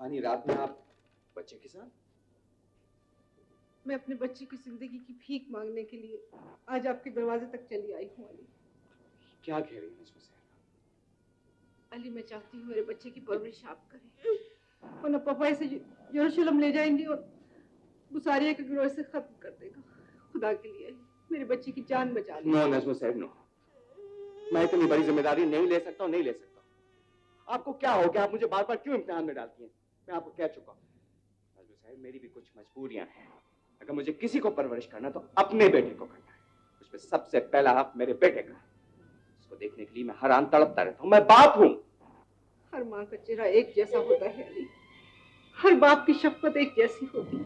तूफानी रात में आप बच्चे के साथ? मैं अपने बच्चे की जिंदगी की भीख मांगने के लिए आज आपके दरवाजे तक चली आई हूँ अली। क्या कह रही है नज़्म सहरा? अली, मैं चाहती हूँ मेरे बच्चे की परवरिश आप करें, वरना पापा इसे यरूशलेम ले जाएंगे और बुसारिया के गिरोह से खत्म कर देगा। खुदा के लिए मेरे बच्चे की जान बचा लो। नो नज़्म साहब, नो। मैं इतनी बड़ी जिम्मेदारी नहीं ले सकता हूँ, नहीं ले सकता। आपको क्या हो गया? आप मुझे बार बार क्यों इम्तिहान में डालती हैं? मैं आपको कह चुका हूँ नज़्म साहब, मेरी भी कुछ मजबूरियां हैं। अगर मुझे किसी को परवरिश करना तो अपने बेटे को करना है। उसमें सबसे पहला हक मेरे बेटे का है। उसको देखने के लिए मैं हर आन तड़पता रहता हूँ। मैं बाप हूँ। हर माँ का चेहरा एक जैसा होता है अली, हर बाप की शफकत एक जैसी होती है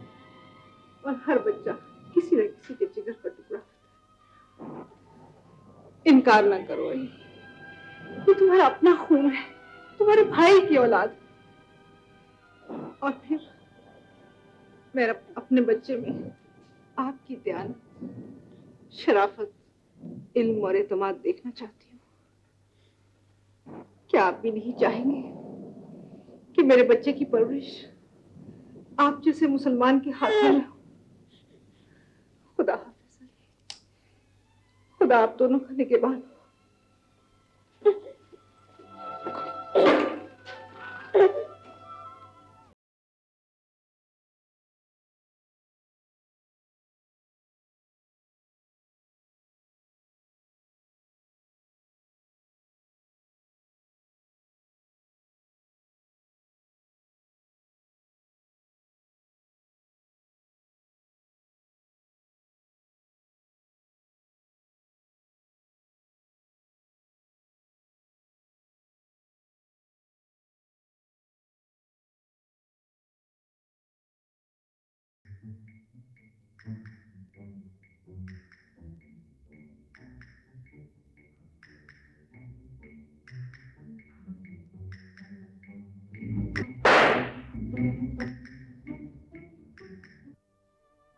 और हर बच्चा किसी न किसी के जिगर का टुकड़ा होता है। इनकार ना करो अली, ये तुम्हारा अपना खून है, तुम्हारे भाई की औलाद। और फिर मैं अपने बच्चे में आपकी ध्यान, शराफत, इल्म और एतमाद देखना चाहती हूँ। क्या आप भी नहीं चाहेंगे कि मेरे बच्चे की परवरिश आप जैसे मुसलमान के हाथों में हो? खुदा हाफिज, खुदा आप दोनों का निगहबान हो।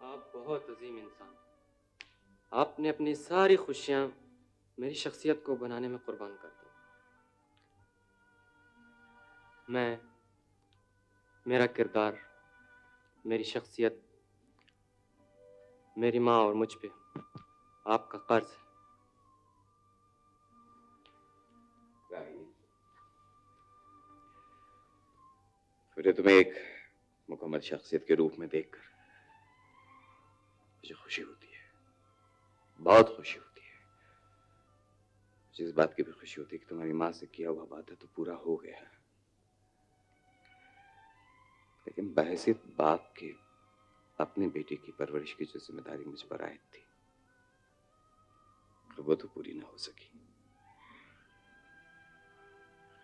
आप बहुत अजीम इंसान। आपने अपनी सारी खुशियां मेरी शख्सियत को बनाने में कुर्बान कर दी। मेरा किरदार, मेरी शख्सियत, मेरी माँ और मुझ पे आपका कर्ज है। फिर तुम्हें एक मुकम्मल शख्सियत के रूप में देखकर मुझे खुशी होती है, बहुत खुशी होती है। मुझे इस बात की भी खुशी होती है कि तुम्हारी माँ से किया हुआ वादा तो पूरा हो गया, लेकिन बहैसियत बाप के अपने बेटे की परवरिश की जो जिम्मेदारी मुझ पर आयद थी वो तो पूरी ना हो सकी।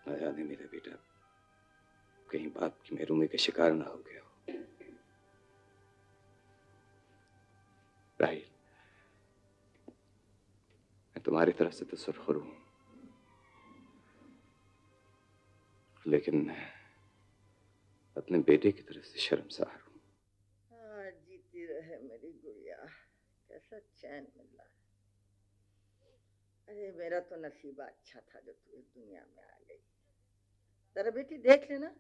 न जाने मेरा बेटा कहीं बाप की महरूमी का शिकार ना हो गया हो। राहिल, मैं तुम्हारी तरफ से तो सुरखरू हूं, लेकिन अपने बेटे की तरफ से शर्मसार हूं। हाँ, जीती रहे मेरी गुड़िया, कैसा चैन मिला। अरे मेरा तो नसीबा अच्छा था जो तू इस दुनिया में आ गई। जरा बेटी देख लेना,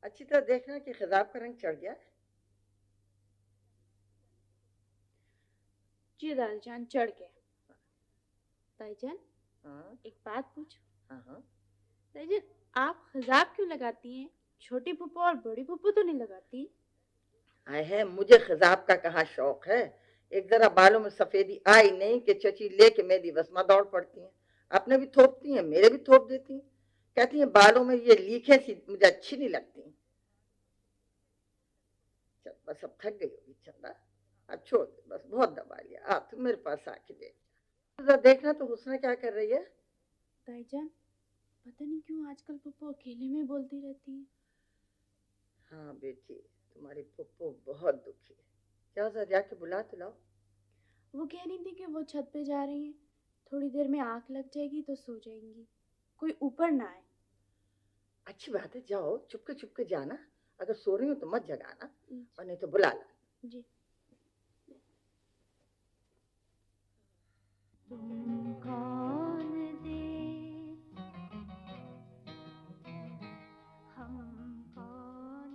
अच्छी तरह देखना कि खिजाब का रंग चढ़ गया है। जी दादीजान, चढ़ गया। दादीजान, हाँ एक बात पूछूं? हाँ हाँ। दादीजान, आप खिजाब क्यों लगाती हैं? छोटी फूफू और बड़ी फूफू तो नहीं लगाती। आए है, मुझे खिजाब का कहाँ शौक है। एक जरा बालों में सफेदी आई नहीं कि चची लेके मेरी बसमा दौड़ पड़ती हैं। अपने भी थोपती हैं, मेरे भी थोप देती हैं। कहती हैं बालों में ये लीखें सी मुझे अच्छी नहीं लगती। चल बस, अब थक गई होगी चंदा, अब छोड़ दे बस, बहुत दबा लिया। आ तू मेरे पास आके देख, जरा देखना तो हुस्ना क्या कर रही है। दादीजान, पता नहीं क्यों आजकल पप्पू अकेले में बोलती रहती है। हाँ बेटी, तुम्हारी पप्पू बहुत दुखी है। जाओ जरा जाके बुला तो लाओ। वो कह रही थी कि वो छत पे जा रही हैं, थोड़ी देर में आँख लग जाएगी तो सो जाएंगी, कोई ऊपर ना आए। अच्छी बात है, जाओ चुपके जाना। अगर सो रही हो तो मत जगाना, और नहीं तो बुला ला। जी। तुम कौन दे हम कौन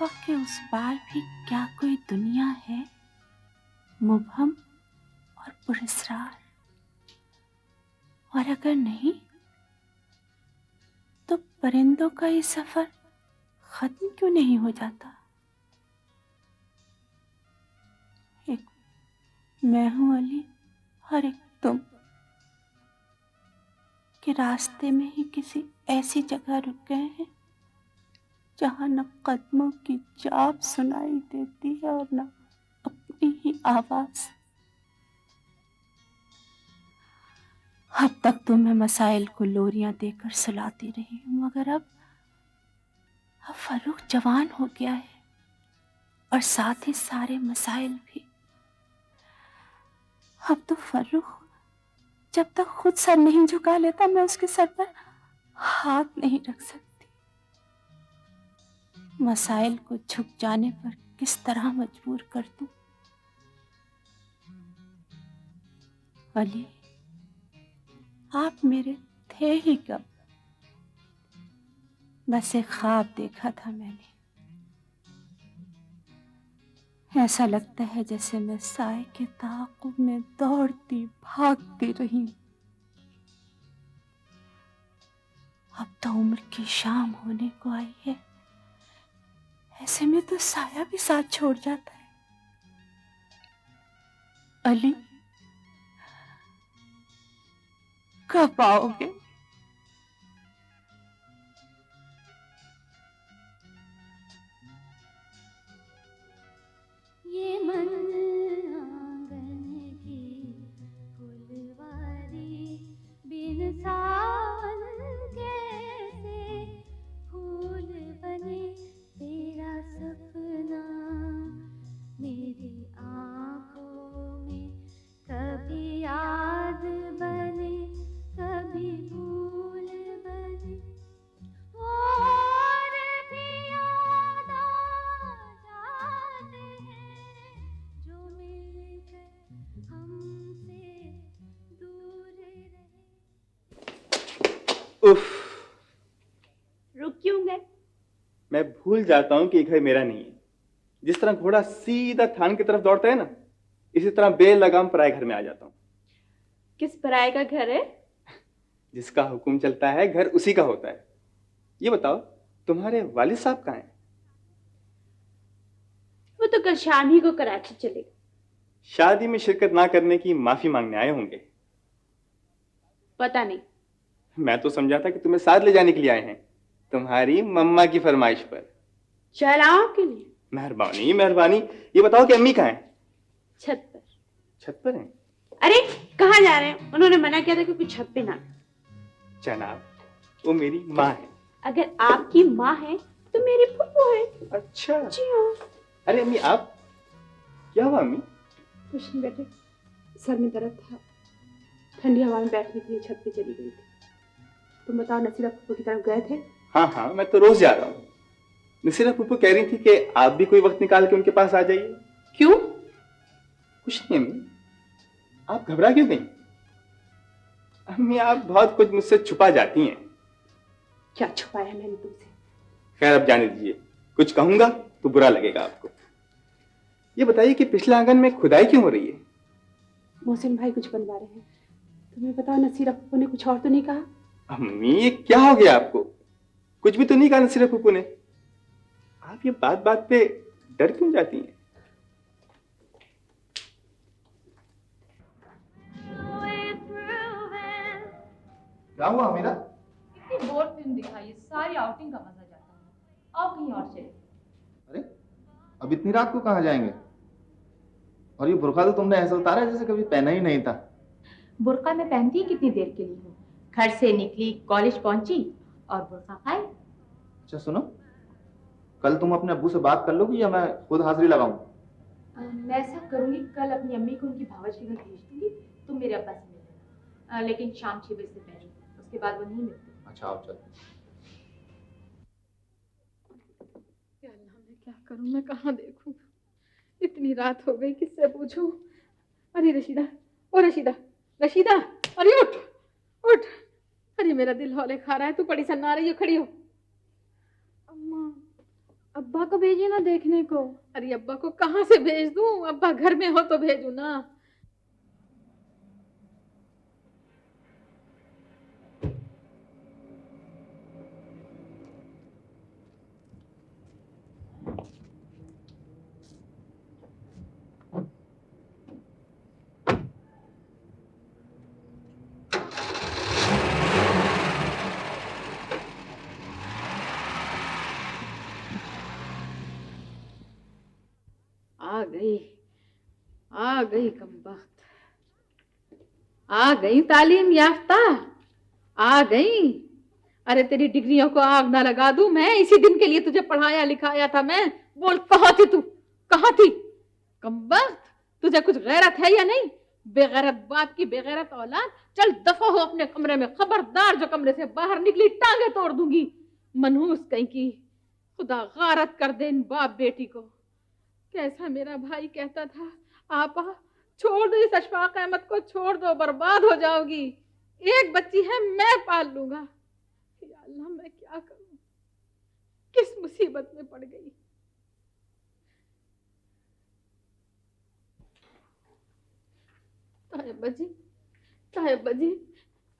अफक के उस पार भी क्या कोई दुनिया है, मुबहम और पुरस्रार? और अगर नहीं तो परिंदों का ये सफर खत्म क्यों नहीं हो जाता? एक मैं हूं अली और एक तुम, के रास्ते में ही किसी ऐसी जगह रुक गए हैं जहां न कदमों की चाप सुनाई देती है और न अपनी ही आवाज। अब तक तो मैं मसाइल को लोरियां देकर सुलाती रही हूं, मगर अब फरूख जवान हो गया है और साथ ही सारे मसाइल भी। अब तो फरूख जब तक खुद सर नहीं झुका लेता, मैं उसके सर पर हाथ नहीं रख सकती। मसाइल को झुक जाने पर किस तरह मजबूर कर दूं? अली, आप मेरे थे ही कब? बस एक ख्वाब देखा था मैंने। ऐसा लगता है जैसे मैं साए के ताक़ुब में दौड़ती भागती रही। अब तो उम्र की शाम होने को आई है, ऐसे में तो साया भी साथ छोड़ जाता है। अली, कब आओगे? ये मन आंगन की फुलवारी बिन सावन कैसे फूल बने तेरा सपना मेरी आंखों में कभी याद बने कभी भूल बने और भी याद आ जाते हैं जो मिलकर हमसे दूर रहे। उफ, रुक क्यों गए? मैं भूल जाता हूं कि ये घर मेरा नहीं है। जिस तरह घोड़ा सीधा थान की तरफ दौड़ता है ना, इसी तरह बेलगाम पराए घर में आ जाता हूं। किस पराये का घर है? जिसका हुक्म चलता है घर उसी का होता है। ये बताओ, तुम्हारे वालिद साहब कहाँ हैं? वो तो कल शाम ही को कराची चले गए। शादी में शिरकत ना करने की माफी मांगने आए होंगे। पता नहीं। मैं तो समझा था कि तुम्हें साथ ले जाने के लिए आए हैं, तुम्हारी मम्मा की फरमाइश पर। चलाओ के लिए? मेहरबानी मेहरबानी। ये बताओ कि अम्मी कहाँ हैं? छत पर। छत पर हैं? अरे कहाँ जा रहे हैं? उन्होंने मना किया था कि छत पे ना। जनाब, वो मेरी माँ है। अगर आपकी माँ है तो मेरी फूफू है। अच्छा जी हाँ। अरे अम्मी, आप क्या हुआ अम्मी? कुछ नहीं बेटे, सर में दर्द था, ठंडी हवा में बैठने के लिए छत पे चली गई थी। तुम बताओ, नसीरा फूफू की तरफ गए थे? हाँ हाँ, मैं तो रोज जा रहा हूँ। नसीरा फूफू कह रही थी कि आप भी कोई वक्त निकाल के उनके पास आ जाइए। क्यों? कुछ नहीं अम्मी, आप घबरा क्यों गई? अम्मी, आप बहुत कुछ मुझसे छुपा जाती हैं। क्या छुपाया मैंने तुमसे? खैर, अब जाने दीजिए। कुछ कहूंगा तो बुरा लगेगा आपको। ये बताइए कि पिछले आंगन में खुदाई क्यों हो रही है? मोहसिन भाई कुछ बनवा रहे हैं। तुम्हें बताओ, नसीरा फूफू ने कुछ और तो नहीं कहा? अम्मी, ये क्या हो गया आपको? कुछ भी तो नहीं कहा नसीरा फूफू ने। आप ये बात बात पे डर क्यों जाती हैं? क्या हुआ मेरा? इतनी बोर फिल्म दिखाई है, सारी आउटिंग का मजा जाता है। आओ कहीं और चले। अरे अब इतनी रात को कहाँ जाएंगे? और ये बुर्का तो तुमने ऐसा उतारा जैसे कभी पहना ही नहीं था। बुर्का मैं पहनती ही कितनी देर के लिए हूँ। घर से निकली, कॉलेज पहुंची और बुर्का खाई। अच्छा सुनो, कल तुम अपने अब्बू से बात कर लोगी या मैं खुद हाजिरी लगाऊं? मैं ऐसा करूंगी, कल अपनी अम्मी को उनकी भावज के घर भेज दूंगी, तुम मेरे अब्बा से मिल लेना, लेकिन शाम 6 बजे से पहले। उसके बाद वो नहीं मिलते। अच्छा आओ चल। या अल्लाह, मैं क्या करूं? मैं कहाँ देखूं? इतनी रात हो गई, किससे पूछूं? अरे रशीदा, ओ रशीदा, रशीदा, अरे उठ उठ। अरे मेरा दिल हौले खा रहा है, तू बड़ी सन्ना रही हो, खड़ी हो। अम्मा, अब्बा को भेजिए ना देखने को। अरे अब्बा को कहाँ से भेज दूं? अब्बा घर में हो तो भेजू ना। आ गई कमबख्त, आ गई तालीम याफ्ता, आ गई। अरे तेरी डिग्रियों को आग ना लगा दूं मैं, इसी दिन के लिए तुझे पढ़ाया लिखाया था मैं। बोल कहाँ थी तू, कहाँ थी? कमबख्त, तुझे कुछ गैरत है या नहीं? बेगैरत बाप की बेगैरत औलाद, चल दफा हो अपने कमरे में। खबरदार जो कमरे से बाहर निकली टांगे तोड़ दूंगी। मनहूस कहीं की, खुदा गारत कर दे इन बाप बेटी को। कैसा मेरा भाई कहता था, आपा छोड़ दो इस अशफाक अहमद को, छोड़ दो, बर्बाद हो जाओगी। एक बच्ची है, मैं पाल लूंगा। या अल्लाह, मैं क्या करूं, किस मुसीबत में पड़ गई। तायब्बा जी, तायब्बा जी,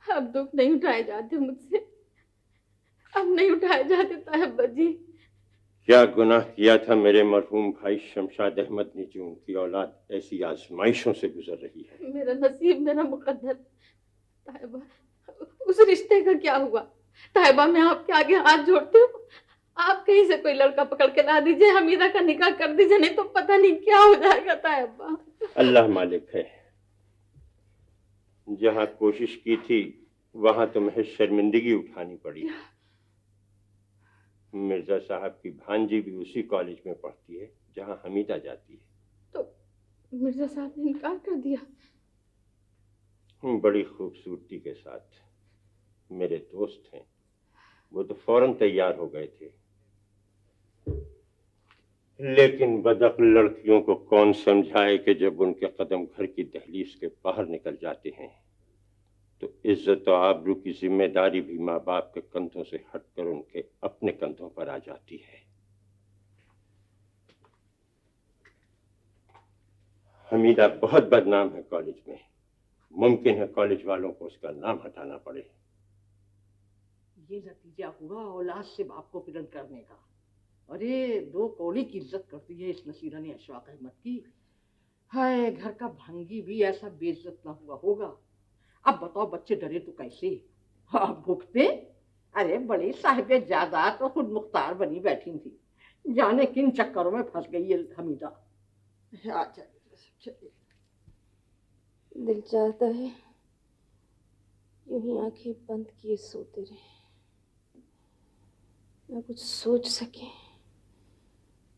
अब दुख नहीं उठाए जाते मुझसे, अब नहीं उठाए जाते तायब्बा जी। क्या गुनाह किया था मेरे मरहूम भाई शमशाद अहमद ने जो उनकी औलाद ऐसी आजमाइशों से गुजर रही है? मेरा नसीब, मेरा मुकद्दर। तायबा, उस रिश्ते का क्या हुआ? तायबा, मैं आपके आगे हाथ जोड़ती हूँ, आप कहीं से कोई लड़का पकड़ के ला दीजिए, हमीदा का निकाह कर दीजिए, नहीं तो पता नहीं क्या हो जाएगा। तायबा, अल्लाह मालिक है। जहाँ कोशिश की थी वहां तो महज शर्मिंदगी उठानी पड़ी। मिर्जा साहब की भांजी भी उसी कॉलेज में पढ़ती है जहां हमीदा जाती है। तो मिर्जा साहब ने इनकार कर दिया? बड़ी खूबसूरती के साथ। मेरे दोस्त हैं, वो तो फौरन तैयार हो गए थे। लेकिन बदअक्ल लड़कियों को कौन समझाए कि जब उनके कदम घर की दहलीज के बाहर निकल जाते हैं तो इज्जत और आबरू की जिम्मेदारी भी माँ बाप के कंधों से हटकर उनके अपने कंधों पर आ जाती है। हमीदा बहुत बदनाम है कॉलेज में। मुमकिन है कॉलेज वालों को उसका नाम हटाना पड़े। ये नतीजा हुआ औलाद से बाप को फिरन करने का। अरे दो कौड़ी की इज्जत करती है इस नसीरा ने अशफाक अहमद की। हाय, घर का भंगी भी ऐसा बेइज्जत ना हुआ होगा। अब बताओ, बच्चे डरे तो कैसे? हाँ, भुगते। अरे बड़ी साहिबे जायदाद तो खुद मुख्तार बनी बैठी थी, जाने किन चक्करों में फंस गई ये हमीदा। दिल चाहता है यूं ही आंखें बंद किए सोते रहे, ना कुछ सोच सके,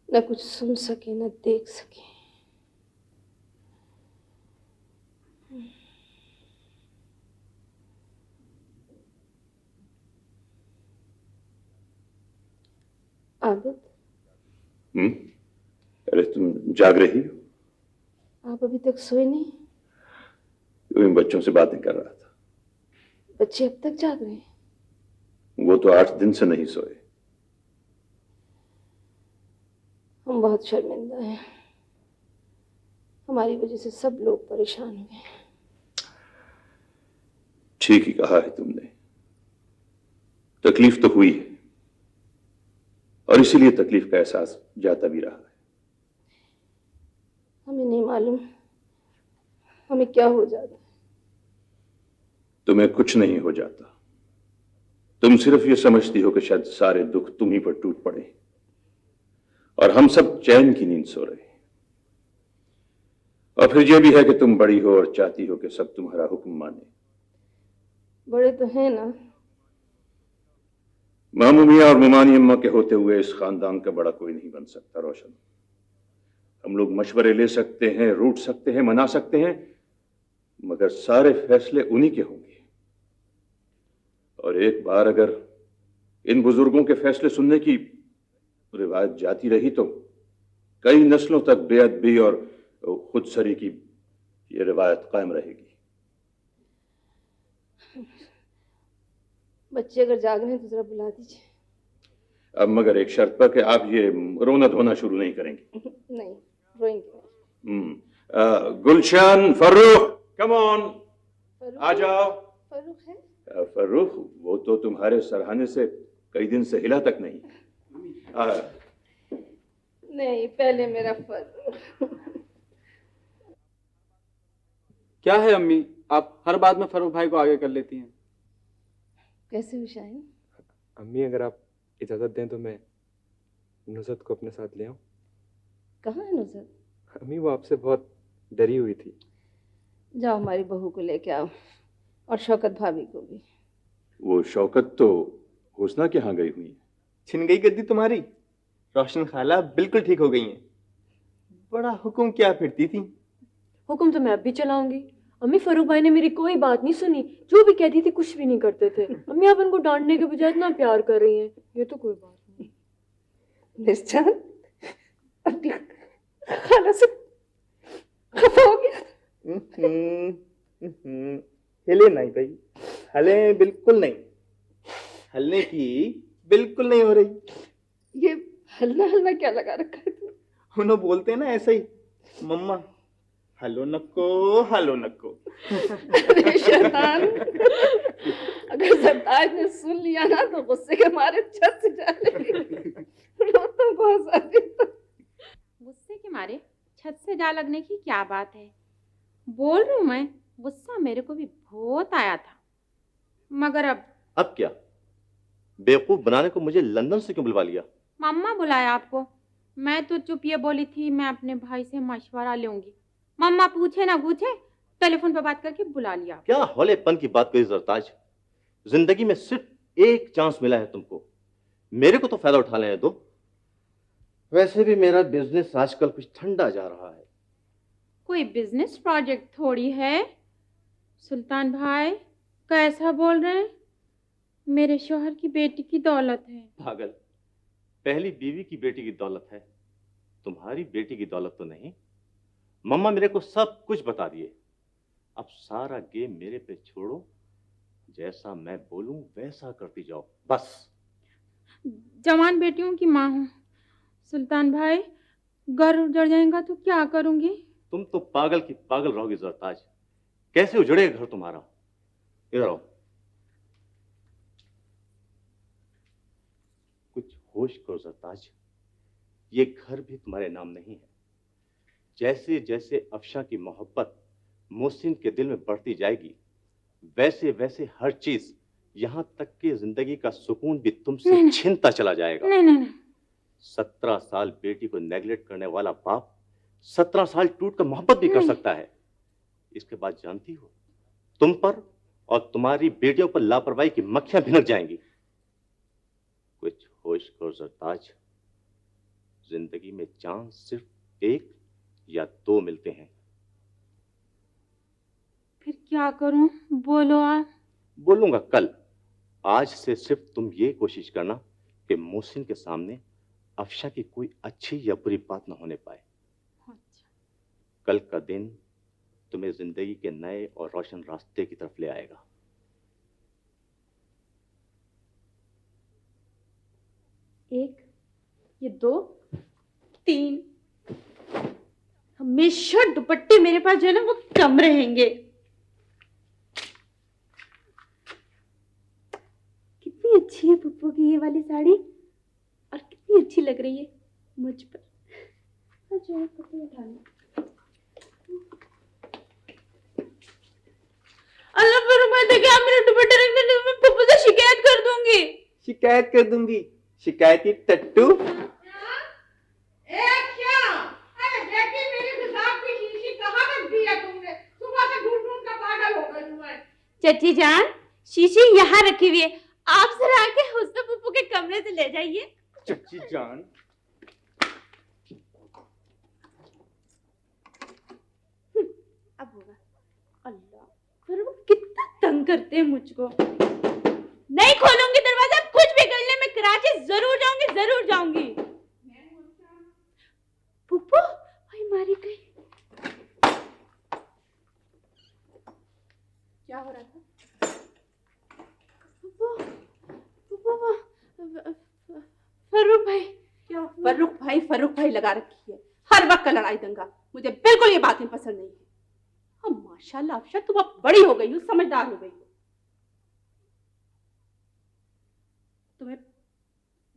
ना कुछ सुन सके, ना देख सके। आबिद, अरे तुम जाग रही हो? आप अभी तक सोए नहीं? इन बच्चों से बातें कर रहा था। बच्चे अब तक जाग रहे हैं? वो तो 8 दिन से नहीं सोए। हम बहुत शर्मिंदा हैं, हमारी वजह से सब लोग परेशान हो गए। ठीक ही कहा है तुमने, तकलीफ तो हुई है और इसीलिए तकलीफ का एहसास जाता भी रहा है। हमें नहीं मालूम हमें क्या हो जाता है। तुम्हें कुछ नहीं हो जाता, तुम सिर्फ ये समझती हो कि शायद सारे दुख तुम ही पर टूट पड़े और हम सब चैन की नींद सो रहे। और फिर यह भी है कि तुम बड़ी हो और चाहती हो कि सब तुम्हारा हुक्म माने। बड़े तो हैं ना। मामू मियां और मुमानी अम्मा के होते हुए इस खानदान का बड़ा कोई नहीं बन सकता रोशन। हम लोग मशवरे ले सकते हैं, रूठ सकते हैं, मना सकते हैं, मगर सारे फैसले उन्हीं के होंगे। और एक बार अगर इन बुजुर्गों के फैसले सुनने की रिवायत जाती रही तो कई नस्लों तक बेअदबी और खुदसरी की ये रिवायत कायम रहेगी। बच्चे अगर जाग रहे हैं तो जरा बुला दीजिए। अब मगर एक शर्त पर कि आप ये रोना धोना शुरू नहीं करेंगे। नहीं, रोएंगे। गुलशन, फर्रुख, कम ऑन, आ जाओ। फर्रुख है? फर्रुख, वो तो तुम्हारे सरहाने से कई दिन से हिला तक नहीं। नहीं, पहले मेरा फर्रुख। क्या है अम्मी, आप हर बात में फर्रुख भाई को आगे कर लेती हैं। कैसे हो शाहीन? अम्मी अगर आप इजाज़त दें तो मैं नुसरत को अपने साथ ले आऊं। कहाँ है नुसरत? अम्मी वो आपसे बहुत डरी हुई थी। जाओ हमारी बहू को लेके आओ, और शौकत भाभी को भी। वो शौकत तो हुस्ना के यहाँ गई हुई है। छिन गई गद्दी तुम्हारी? रोशन खाला बिल्कुल ठीक हो गई हैं। बड़ा हुक्म क्या फिरती थी। हुक्म तो मैं अब भी चलाऊंगी। अम्मी फरूक भाई ने मेरी कोई बात नहीं सुनी, जो भी कहती थी कुछ भी नहीं करते थे। अम्मी आप उनको डांटने के बजाय इतना प्यार कर रही हैं, ये तो कोई बात नहीं। निश्चय अपनी खाला से खफा हो गया। हिले नहीं भाई, हले बिल्कुल नहीं, हलने की बिल्कुल नहीं हो रही। ये हलना हलना क्या लगा रखा है तू? उन्होंने बोलते हैं ना ऐसे ही, मम्मा हलो नक्को हलो नक्को। अरे शैतान, अगर सरताज ने सुन लिया ना तो गुस्से के मारे छत से जाने रोता बहुत सारी। गुस्से के मारे छत से जा लगने की क्या बात है? बोल रही हूँ मैं, गुस्सा मेरे को भी बहुत आया था, मगर अब क्या? बेवकूफ बनाने को मुझे लंदन से क्यों बुलवा लिया? मम्मा बुलाया आपको। मैं तो चुप ये बोली थी मैं अपने भाई से मशवरा लूंगी। मम्मा पूछे ना पूछे टेलीफोन पर बात करके बुला लिया। क्या हौलेपन की बात करी सरताज? जिंदगी में सिर्फ एक चांस मिला है तुमको, मेरे को तो फायदा उठा लेने दो। वैसे भी मेरा बिजनेस आजकल कुछ ठंडा जा रहा है। कोई बिजनेस प्रोजेक्ट थोड़ी है सुल्तान भाई, कैसा बोल रहे हैं? मेरे शोहर की बेटी की दौलत है। पागल, पहली बीवी की बेटी की दौलत है, तुम्हारी बेटी की दौलत तो नहीं। मम्मा मेरे को सब कुछ बता दिए। अब सारा गेम मेरे पे छोड़ो, जैसा मैं बोलूं वैसा करती जाओ बस। जवान बेटियों की माँ हूँ सुल्तान भाई, घर उजड़ जाएगा तो क्या करूंगी? तुम तो पागल की पागल रहोगी जरताज। कैसे उजड़ेगा घर तुम्हारा? इधर आओ, कुछ होश करो जरताज, ये घर भी तुम्हारे नाम नहीं है। जैसे जैसे अफशा की मोहब्बत मोहसिन के दिल में बढ़ती जाएगी, वैसे वैसे हर चीज, यहां तक कि जिंदगी का सुकून भी तुमसे छीनता चला जाएगा। नहीं। 17 साल बेटी को नेगलेक्ट करने वाला बाप 17 साल टूट कर मोहब्बत भी कर सकता है। इसके बाद जानती हो, तुम पर और तुम्हारी बेटियों पर लापरवाही की मक्खियां भिनक जाएंगी। कुछ होश करो जरताज, जिंदगी में चांस सिर्फ एक या दो मिलते हैं। फिर क्या करूं? बोलो आप। बोलूंगा कल। आज से सिर्फ तुम ये कोशिश करना कि मोहसिन के सामने अफशा की कोई अच्छी या बुरी बात न होने पाए। अच्छा। कल का दिन तुम्हें जिंदगी के नए और रोशन रास्ते की तरफ ले आएगा। एक, ये 2, 3, हमेशा दुपट्टे मेरे पास जो है ना वो कम रहेंगे। कितनी अच्छी है पप्पू की ये वाली साड़ी, और कितनी अच्छी लग रही है मुझ पर। जो कपड़े उठाना। अल्लाह पर मैं देखे आप मेरे दुपट्टे रख देने, मैं पप्पू से शिकायत कर दूंगी। शिकायत कर दूंगी, शिकायती टट्टू। चची जान, शीशी यहाँ रखी हुई है, आप जरा आके हुस्न पप्पू के कमरे से ले जाइए। चची जान, अब होगा। अल्लाह, पर वो कितना तंग करते हैं मुझको। नहीं खोलूंगी दरवाजा, कुछ भी कर ले, मैं कराची जरूर जाऊंगी, जरूर जाऊंगी। पप्पू, भाई मारी गई। क्या हो रहा था? फर्रुख भाई लगा रखी है, हर वक्त का लड़ाई दंगा। मुझे बिल्कुल ये बातें पसंद नहीं है। अब माशाल्लाह अफशा, तुम अब बड़ी हो गई हो, समझदार हो गई हो। तुम्हें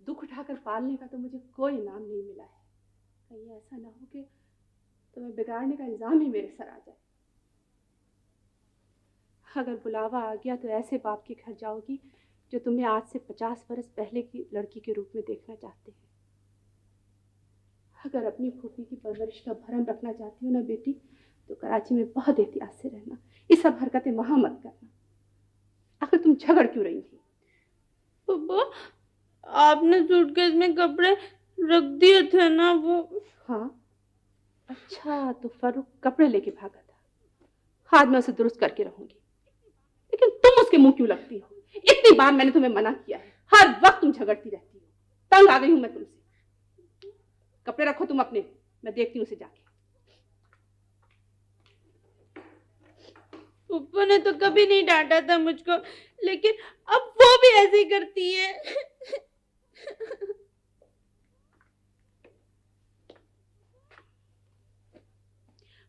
दुख उठाकर पालने का तो मुझे कोई इनाम नहीं मिला है। कहीं ऐसा ना हो कि तुम्हें बिगाड़ने का इल्जाम ही मेरे सर आ जाए। अगर बुलावा आ गया तो ऐसे बाप के घर जाओगी जो तुम्हें आज से 50 बरस पहले की लड़की के रूप में देखना चाहते हैं। अगर अपनी फूफी की परवरिश का भरम रखना चाहती हो ना बेटी, तो कराची में बहुत एहतियात से रहना। ये सब हरकतें वहां मत करना। आखिर तुम झगड़ क्यों रही थी? पापा, आपने सूटकेस में कपड़े रख दिए थे ना वो। हाँ, अच्छा, तो फरूक कपड़े लेके भागा था। आज मैं उसे दुरुस्त करके रहूंगी। लेकिन तुम उसके मुंह क्यों लगती हो? इतनी बार मैंने तुम्हें मना किया है, हर वक्त तुम झगड़ती रहती हो। तंग आ गई हूं मैं तुमसे। कपड़े रखो तुम अपने, मैं देखती हूँ उसे जाके। पापा ने तो कभी नहीं डांटा था मुझको, लेकिन अब वो भी ऐसे ही करती है।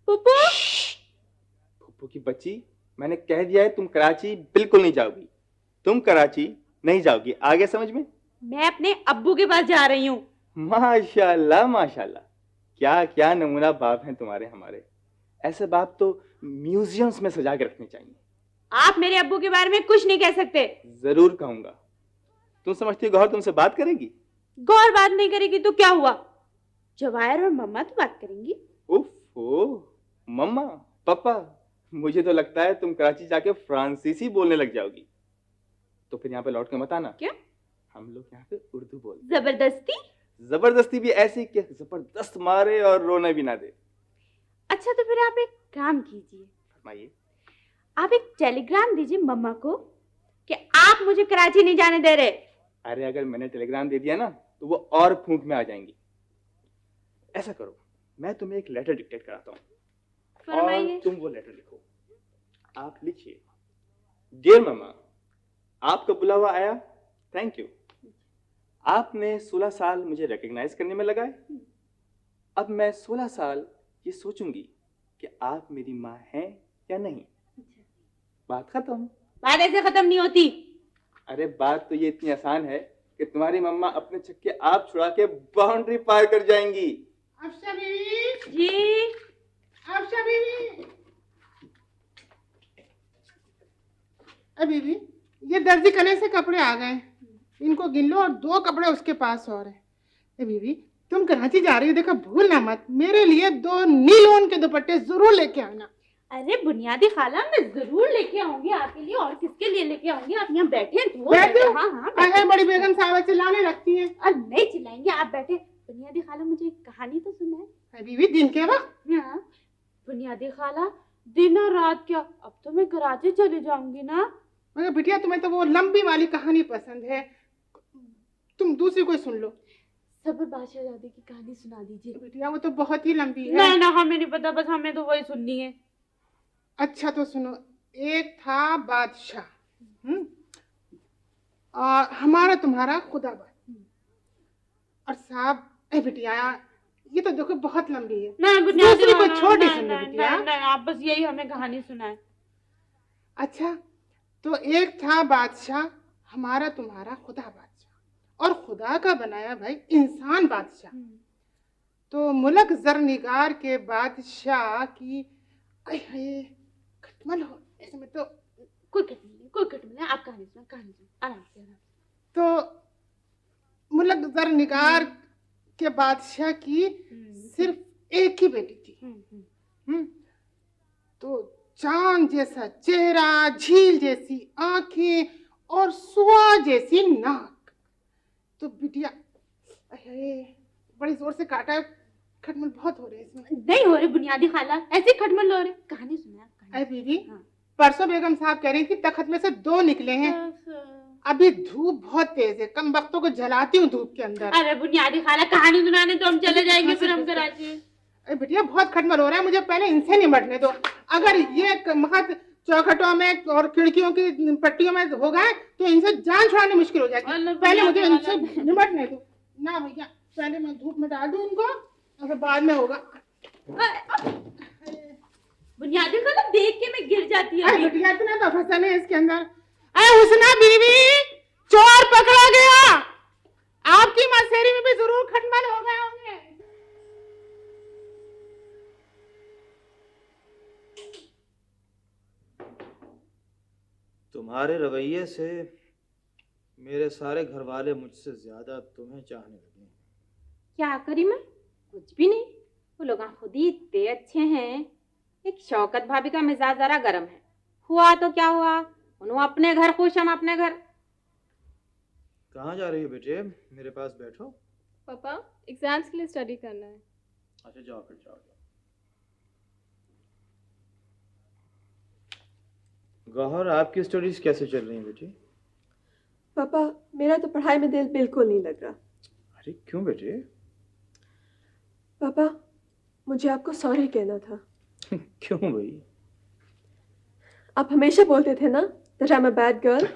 पप्पू पप्पू की बच्ची, मैंने कह दिया है तुम कराची बिल्कुल नहीं जाओगी। तुम कराची नहीं जाओगी, आ गया समझ में? मैं अपने अब्बू के पास जा रही हूँ। माशाल्लाह माशाल्लाह, क्या क्या नमूना बाप हैं तुम्हारे हमारे। ऐसे बाप तो म्यूजियम्स में सजा के रखने चाहिए। आप मेरे अब्बू के बारे में कुछ नहीं कह सकते। जरूर कहूंगा। तुम समझती हो गौहर तुमसे बात करेगी? गौर बात नहीं करेगी तो क्या हुआ? जवाहिर और मम्मा तो बात करेंगी। उफ, मम्मा पापा, मुझे तो लगता है तुम कराची जाके फ्रांसीसी बोलने लग जाओगी। तो फिर यहाँ पे लौट के मत आना। क्या? हम लोग यहाँ पे उर्दू बोलते। जबरदस्ती? जबरदस्ती भी ऐसी कि जबरदस्त मारे और रोने भी ना दे। अच्छा, तो फिर आप एक काम कीजिए। फरमाइए। आप एक टेलीग्राम दीजिए मम्मा को कि आप मुझे कराची नहीं जाने दे रहे। अरे अगर मैंने टेलीग्राम दे दिया ना तो वो और फूंक में आ जाएंगी। ऐसा करो, मैं तुम्हें एक लेटर डिक्टेट कराता हूँ और तुम वो लेटर लिखो। आप लिखिए, डियर मम्मा, आपका बुलावा आया, थैंक यू। आपने 16 साल मुझे रिकॉग्नाइज करने में लगाए। अब मैं 16 साल ये सोचूंगी कि आप मेरी माँ हैं या नहीं। बात खत्म। बात ऐसे खत्म नहीं होती। अरे बात तो ये इतनी आसान है कि तुम्हारी मम्मा अपने छक्के आप छुड़ा के बाउंड्री पार कर जाएंगी। अफशा बीवी जी। अफशा बीवी, बीवी ये दर्जी कने से कपड़े आ गए, इनको गिन लो और 2 कपड़े उसके पास और है। बीवी तुम कराची जा रही हो, देखो भूलना मत, मेरे लिए 2 नीलोन के दुपट्टे जरूर लेके आना। अरे बुनियादी खाला, मैं जरूर लेके आऊंगी आपके लिए। और किसके लिए लेके आऊंगी? आप यहाँ बैठे तो। हाँ, बड़ी बेगम साहब चिल्लाने लगती है। और नहीं चिल्लाएंगे, आप बैठे। बुनियादी खाला, मुझे एक कहानी तो सुनाए। बीवी दिन के वक्त? हाँ बुनियादी खाला, दिन और रात क्या, अब तो मैं कराची चली जाऊंगी ना। मगर बिटिया तुम्हें तो वो लंबी वाली कहानी पसंद है, तुम दूसरी कोई सुन लो। सबर बादशाहजादे की कहानी सुना दीजिए। बिटिया वो तो बहुत ही लंबी है। ना ना, हमें नहीं पता, बस हमें तो वही सुननी है। अच्छा तो सुनो। एक था बादशाह, और हमारा तुम्हारा खुदाबाद। और साहब बिटिया ये तो देखो बहुत लंबी है, दूसरी को छोटी सुन लो बिटिया। आप बस यही हमें कहानी सुनाए। अच्छा तो एक था बादशाह, हमारा तुम्हारा खुदा बादशाह, और खुदा का बनाया भाई इंसान बादशाह। तो मुलक जरनिगार के बादशाह की खटमल हो, ऐसे में तो कोई खटमल है। आप कहानी सुना, आराम से। तो मुलक जरनिगार के बादशाह की सिर्फ एक ही बेटी थी। तो चांद जैसा चेहरा, झील जैसी आंखें और सुआ जैसी नाक। तो बिटिया बड़ी जोर से काटा है, खटमल बहुत हो रहे हैं इसमें। नहीं हो रहे बुनियादी खाला, ऐसे खटमल हो रहे। कहानी सुना। अरे बीवी, परसों बेगम साहब कह रही थी तखत में से 2 निकले हैं। अभी धूप बहुत तेज है, कम वक्तों को जलाती हूँ धूप के अंदर। अरे बुनियादी खाला, कहानी सुनाने तो हम चले जाएंगे, फिर हम कराची। अरे बिटिया बहुत खटमल हो रहा है, मुझे पहले इनसे निपटने दो। अगर ये महत चौखटों में और खिड़कियों की पट्टियों में हो गए तो इनसे जान छुड़ानी मुश्किल हो जाएगी। पहले मुझे इनसे निपटने दो। ना भैया, पहले मैं धूप में डाल दूं इनको और फिर बाद में होगा। बुनियादी गलत देख के मैं गिर जाती हूँ। बिटिया इतना तो फसल है इसके अंदर। अरे हुस्ना बीवी, चोर पकड़ा गया। आपकी मसेरी में भी जरूर खटमल हो गए होंगे। तुम्हारे रवैये से मेरे सारे घर वाले मुझसे ज्यादा तुम्हें चाहने लगे। क्या करी मैं? कुछ भी नहीं, वो लोग खुद ही इतने अच्छे हैं। एक शौकत भाभी का मिजाज जरा गर्म है। हुआ तो क्या हुआ, उन्होंने अपने घर खुश, हम अपने घर। कहाँ जा रही हो बेटे? मेरे पास बैठो। पापा, एग्जाम्स के लिए स्टडी करना है। अच्छा जाओ फिर जाओ। गौहर, आपकी स्टडीज कैसे चल रही हैं बेटी? पापा, मेरा तो पढ़ाई में दिल बिल्कुल नहीं लग रहा। अरे क्यों बेटे? पापा, मुझे आपको सॉरी कहना था। क्यों भाई? आप हमेशा बोलते थे ना that I'm a bad girl।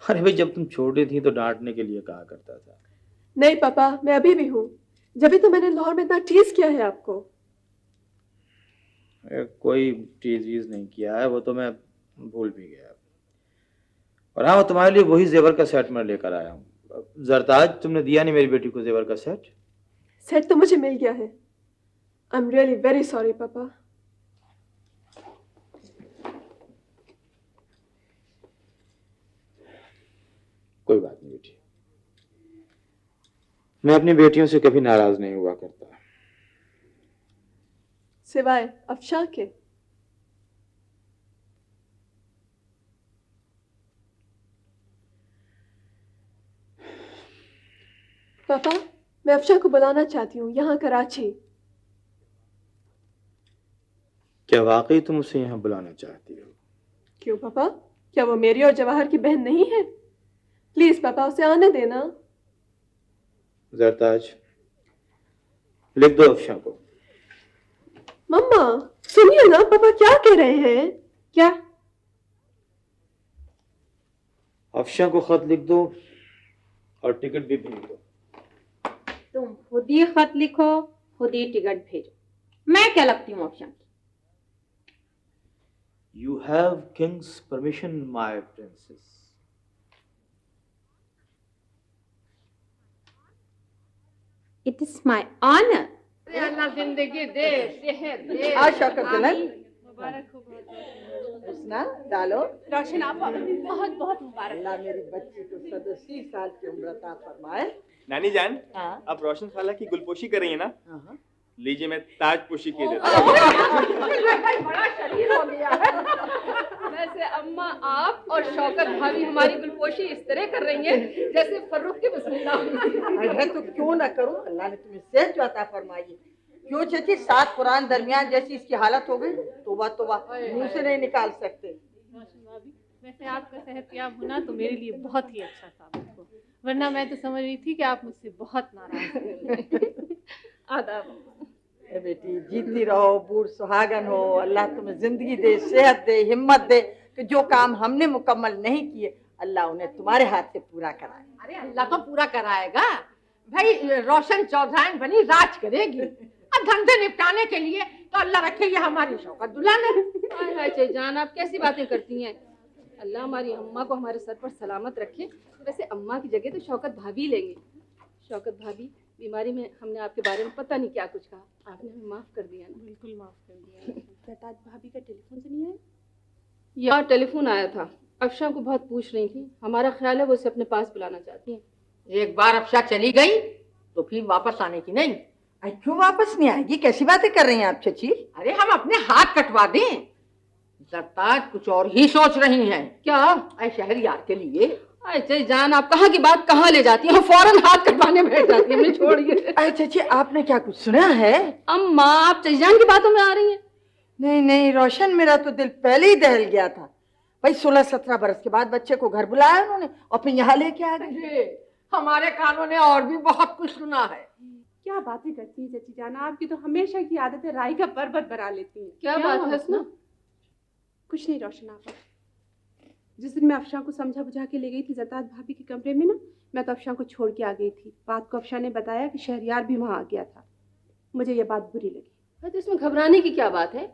अरे भाई, जब तुम छोटी थी तो डांटने के लिए कहा करता था। नहीं पापा, मैं अभी भी हूँ। जब भी तो मैंने लाहौर में इतना टीज किया है आपको। कोई टीज वीज नहीं किया है, वो तो मैं भूल भी गया। और हाँ, तुम्हारे लिए वही जेवर का सेट मैं लेकर आया हूँ। जरताज, तुमने दिया नहीं मेरी बेटी को जेवर का सेट? सेट तो मुझे मिल गया है। I am really very sorry पापा। कोई बात नहीं बेटी, मैं अपनी बेटियों से कभी नाराज नहीं हुआ करता, सिवाय अफशा के। पापा, मैं अफशा को बुलाना चाहती हूँ यहाँ कराची। क्या वाकई तुम उसे यहाँ बुलाना चाहती हो? क्यों पापा, क्या वो मेरी और जवाहर की बहन नहीं है? प्लीज पापा, उसे आने देना। जरताज, लिख दो अफशा को। मम्मा सुनिए ना, पापा क्या कह रहे हैं? क्या? अफशा को खत लिख दो और टिकट भी भेज दो। तुम खुद ही खत लिखो, खुद ही टिकट भेजो। मैं क्या लगती हूँ अफशा की? You have king's permission, my princess. It is my honor. अल्लाह जिंदगी दे, सेहत दे। आज शौकत दुल्हन मुबारक हो बहुत। हुस्ना डालो। रोशन आप बहुत बहुत मुबारक। अल्लाह मेरी बच्ची को 80 साल की उम्र अता फरमाए। नानी जान, हाँ? आप रोशन खाला की गुलपोशी कर रही है ना? हाँ। लीजिए, मैं ताजपोशी के देता हूँ। बड़ा शरीर हो गया है। वैसे अम्मा, आप और शौकत भाभी हमारी गुलपोशी इस तरह कर रही हैं जैसे फर्रुख की बिस्मिल्लाह। अरे तो क्यों ना करूं, अल्लाह ने तुम्हें सेहत जो अता फरमाई है। क्यों चाची, 7 कुरान दरमियान जैसी इसकी हालत हो गई, तौबा तौबा, मुंह से नहीं निकाल सकते। वैसे आपका सेहतयाब होना तो मेरे लिए बहुत ही अच्छा साबित हो, वरना मैं तो समझ रही थी कि आप मुझसे बहुत नाराज हैं। आदाब। बेटी जीती रहो, बूढ़ सुहागन हो, अल्लाह तुम्हें जिंदगी दे, सेहत दे, हिम्मत दे कि जो काम हमने मुकम्मल नहीं किए अल्लाह उन्हें तुम्हारे हाथ से पूरा कराए। अरे अल्लाह तो पूरा कराएगा भाई। रोशन चौधराइन बनी राज करेगी। अब धंधे निपटाने के लिए तो अल्लाह रखे ये हमारी शौकत दुल्हन है। जान, आप कैसी बातें करती हैं? अल्लाह हमारी अम्मा को हमारे सर पर सलामत रखे। वैसे अम्मा की जगह तो शौकत भाभी लेंगे। शौकत भाभी, बीमारी में हमने आपके बारे में पता नहीं क्या कुछ कहा, आपने हमें माफ कर दिया ना? बिल्कुल माफ कर दिया। जरताज भाभी का टेलीफोन से नहीं आया? यार टेलीफोन आया था, अफशा को बहुत पूछ रही थी। हमारा ख्याल है वो उसे अपने पास बुलाना चाहती हैं। एक बार अफशा चली गई तो फिर वापस आने की नहीं। क्यों वापस नहीं आएगी? कैसी बातें कर रही हैं आप चाची? अरे हम अपने हाथ कटवा दें। जरताज कुछ और ही सोच रही हैं। क्या? ऐ शहरयार के लिए। अच्छा जान, आप कहाँ की बात कहाँ ले जाती हैं? फौरन हाथ कटवाने बैठ जाती हैं। छोड़िए। अरे चाची, आपने क्या कुछ सुना है? अम्मा, आप चईजान की बातों में आ रही हैं। नहीं नहीं रोशन, मेरा तो दिल पहले ही दहल गया था भाई। 16-17 बरस के बाद बच्चे को घर बुलाया उन्होंने और फिर यहाँ लेके आ गए। हमारे कानों ने और भी बहुत कुछ सुना है। क्या बातें करती हैं चाची जान, आपकी तो हमेशा की आदत है, राई का पर्वत बना लेती हैं। क्या बात है इसमें? कुछ नहीं रोशन, आप जिस दिन मैं अफशा को समझा बुझा के ले गई थी जरताज भाभी के कमरे में ना, मैं तो अफशान को छोड़ के आ गई थी। बात को अफशान ने बताया कि शहरयार भी वहाँ आ गया था। मुझे ये बात बुरी लगी। तो इसमें घबराने की क्या बात है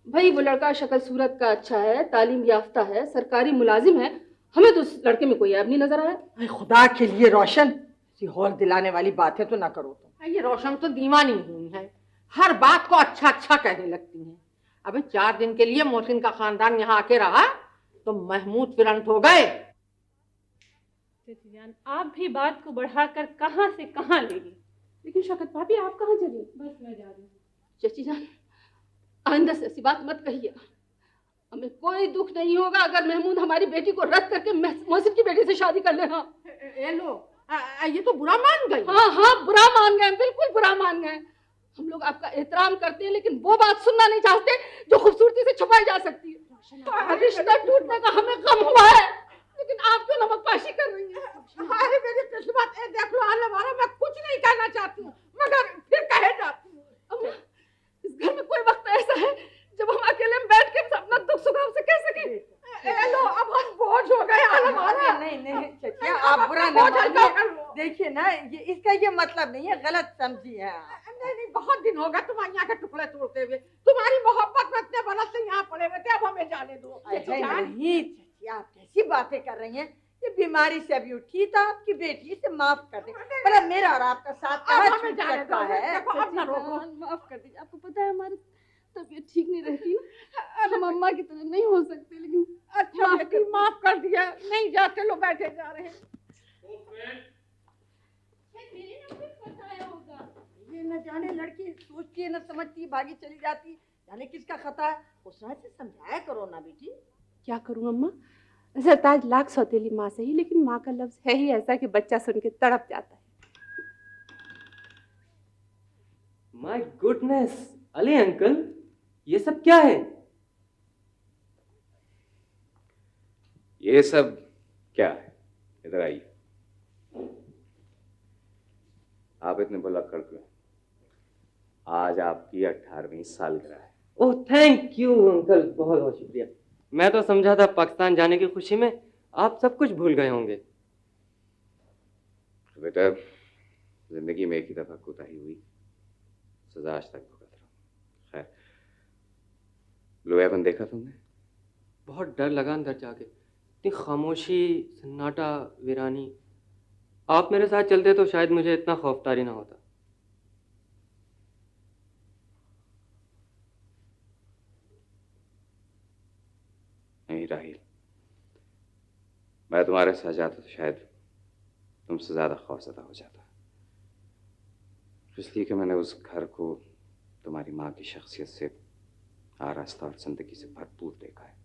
भाई? वो लड़का शक्ल सूरत का अच्छा है, तालीम याफ्ता है, सरकारी मुलाजिम है। हमें तो उस लड़के में कोई ऐब नहीं नजर आया। खुदा के लिए रोशन, हौल दिलाने वाली बातें तो ना करो तुम। ये रोशन तो दीवानी हुई है, हर बात को अच्छा अच्छा कहने लगती हैं। अबे 4 दिन के लिए मोहसिन का खानदान यहाँ आके रहा तो महमूद फिरंत हो गए। चची जान, आप भी बात को बढ़ाकर कहाँ से कहाँ ले गई। लेकिन शौकत भाभी आप कहाँ चली? बस मैं जा रही हूँ। चची जान, आइंदा से ऐसी बात मत कहिए। हमें कोई दुख नहीं होगा अगर महमूद हमारी बेटी को रद्द करके मोहसिन की बेटी से शादी कर ले। हाँ ये तो बुरा मान गई। हाँ हाँ, बुरा मान गए, बिल्कुल बुरा मान गए। हम लोग आपका एहतराम करते हैं, लेकिन वो बात सुनना नहीं चाहते जो खूबसूरती से छुपाई जा सकती है। रिश्ता टूटने का हमें गम हुआ है, लेकिन आप क्यों नमकपाशी कर रही हैं? अरे मेरी किस्मत, देख लो आने वाला, मैं कुछ नहीं कहना चाहती हूँ मगर फिर कहे जाती हूँ। इस घर में कोई वक्त ऐसा है जब हम अकेले में बैठ के अपना दुख सुख आपसे कह सके। लो अब हम बोझ हो गए हमारा। नहीं चचिया, आप बुरा न मानिए। देखिए ना, ये इसका ये मतलब नहीं है, गलत समझी है। नहीं, बहुत दिन हो गए तुम्हारे यहाँ के टुकड़े तोड़ते हुए। तुम्हारी मोहब्बत में इतने बरस से यहाँ पड़े हुए थे, अब हमें जाने दो। नहीं चचिया, आप कैसी बातें कर रही हैं? ये बीमारी से अभी उठी था, आपकी बेटी से माफ कर दे। भला मेरा और आपका साथ कहाँ छूट सकता है? माफ कर दीजिए। आपको पता है हमारी तबीयत ठीक नहीं रहती ना, हम अम्मा की तरह नहीं हो सकते, लेकिन अच्छा बेटी माफ कर दिया। नहीं जाते, लो बैठे जा रहे हैं। ये न जाने लड़की सोचती है न समझती, भागी चली जाती, जाने किसका खता है। उस तरह से समझाया करो ना बेटी। क्या करूं अम्मा, सरताज लाख सौतेली माँ सही, लेकिन माँ का लफ्ज है ही ऐसा कि बच्चा सुन के तड़प जाता है। माय गुडनेस, अली अंकल, ये सब क्या है? ये सब क्या है? इधर आइए। आप इतने भुलक्कड़ क्यों? आज आपकी 18वीं सालगिरह है। ओह थैंक यू अंकल, बहुत बहुत शुक्रिया। मैं तो समझा था पाकिस्तान जाने की खुशी में आप सब कुछ भूल गए होंगे। बेटा, जिंदगी में एक ही दफा कोताही हुई, सजा आज तक भुगत रहा हूं। खैर, ब्लू हेवन देखा तुमने? बहुत डर लगा अंदर जाके, इतनी खामोशी, सन्नाटा, वीरानी। आप मेरे साथ चलते तो शायद मुझे इतना खौफतारी ना होता। नहीं राहिल, मैं तुम्हारे साथ जाता तो शायद तुमसे ज्यादा खौफजदा हो जाता, इसलिए कि मैंने उस घर को तुम्हारी माँ की शख्सियत से आरास्ता और जिंदगी से भरपूर देखा है।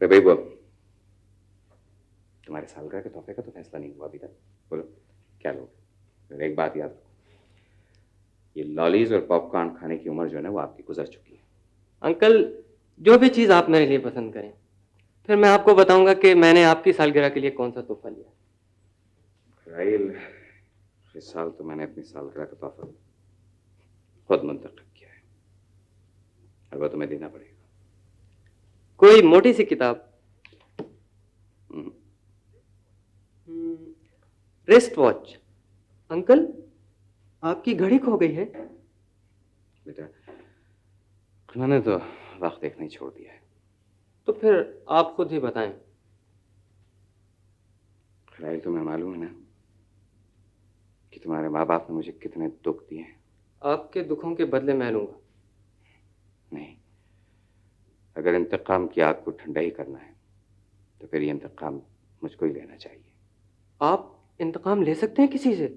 भाई वो तुम्हारे सालगिरह के तोहफे का तो फैसला नहीं हुआ अभी तक, बोलो क्या लोगे? एक बात याद रखो, ये लॉलीज और पॉपकॉर्न खाने की उम्र जो है ना, वो आपकी गुजर चुकी है। अंकल, जो भी चीज़ आप मेरे लिए पसंद करें, फिर मैं आपको बताऊंगा कि मैंने आपकी सालगिरह के लिए कौन सा तोहफा लिया। राहिल, इस साल तो मैंने अपनी सालगिरह का तोहफा खुद मुंतखब किया है, और वो तुम्हें देना पड़ेगा। कोई मोटी सी किताब? Wrist watch? अंकल, आपकी घड़ी खो गई है। बेटा, मैंने तो वक्त देखना ही छोड़ दिया है। तो फिर आप खुद ही बताएं। राहिल, तुम्हें मालूम है ना कि तुम्हारे माँ बाप ने मुझे कितने दुख दिए हैं? आपके दुखों के बदले मैं लूंगा। नहीं, अगर इंतकाम की आग को ठंडा ही करना है तो फिर ये इंतकाम मुझको ही लेना चाहिए। आप इंतकाम ले सकते हैं किसी से?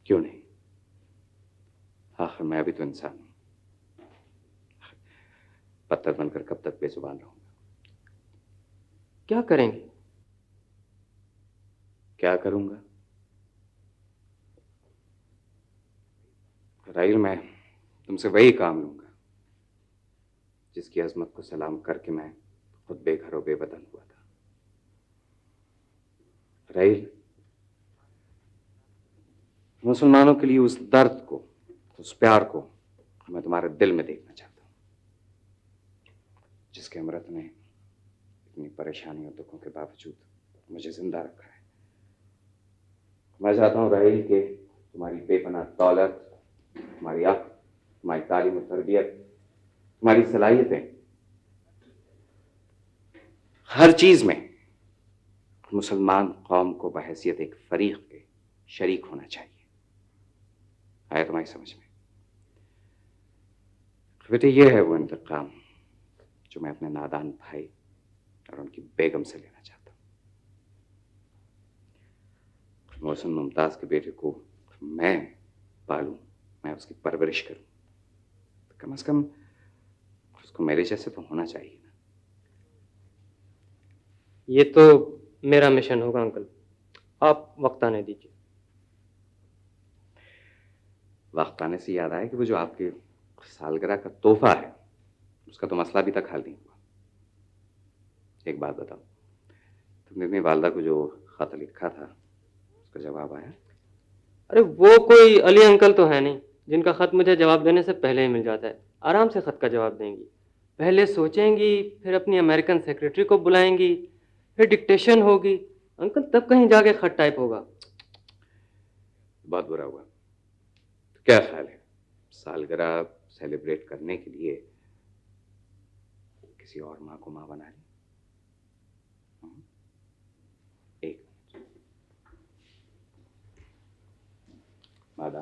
क्यों नहीं? आखिर मैं भी तो इंसान हूं। पत्थर बनकर कब तक बेजुबान रहूंगा? क्या करेंगे? क्या करूंगा? राहिल, मैं तुमसे वही काम लूंगा जिसकी अजमत को सलाम करके मैं खुद बेघर और बेवतन हुआ था। राहिल, मुसलमानों के लिए उस दर्द को, उस प्यार को मैं तुम्हारे दिल में देखना चाहता हूं, जिसके अमृत ने इतनी परेशानी और दुखों के बावजूद मुझे जिंदा रखा है। मैं चाहता हूँ राहिल के तुम्हारी बेपनाह दौलत, तुम्हारी अक्ल, तुम्हारी तालीम और तरबियत, तुम्हारी सलाहियतें, हर चीज में मुसलमान कौम को बहैसियत एक फरीक के शरीक होना चाहिए। आया तुम्हारी समझ में? बेटे, ये है वो इंतकाम जो मैं अपने नादान भाई और उनकी बेगम से लेना चाहता हूँ। मोहसिन मुमताज के बेटे को मैं पालूं, मैं उसकी परवरिश करूं, तो कम से कम उसको मेरे जैसे तो होना चाहिए ना। ये तो मेरा मिशन होगा अंकल, आप वक्त आने दीजिए। वक्त आने से याद आया कि वो जो आपके सालगिरह का तोहफा है उसका तो मसला अभी तक हल नहीं हुआ। एक बात बताओ, तुमने अपनी वालदा को जो खत लिखा था उसका जवाब आया? अरे वो कोई अली अंकल तो है नहीं जिनका खत मुझे जवाब देने से पहले ही मिल जाता है। आराम से खत का जवाब देंगी, पहले सोचेंगी, फिर अपनी अमेरिकन सेक्रेटरी को बुलाएंगी, फिर डिक्टेशन होगी अंकल, तब कहीं जाके खत टाइप होगा। बहुत बुरा हुआ। तो क्या ख्याल है, सालगिरह सेलिब्रेट करने के लिए किसी और माँ को माँ बना लें? एक मिनट। मादा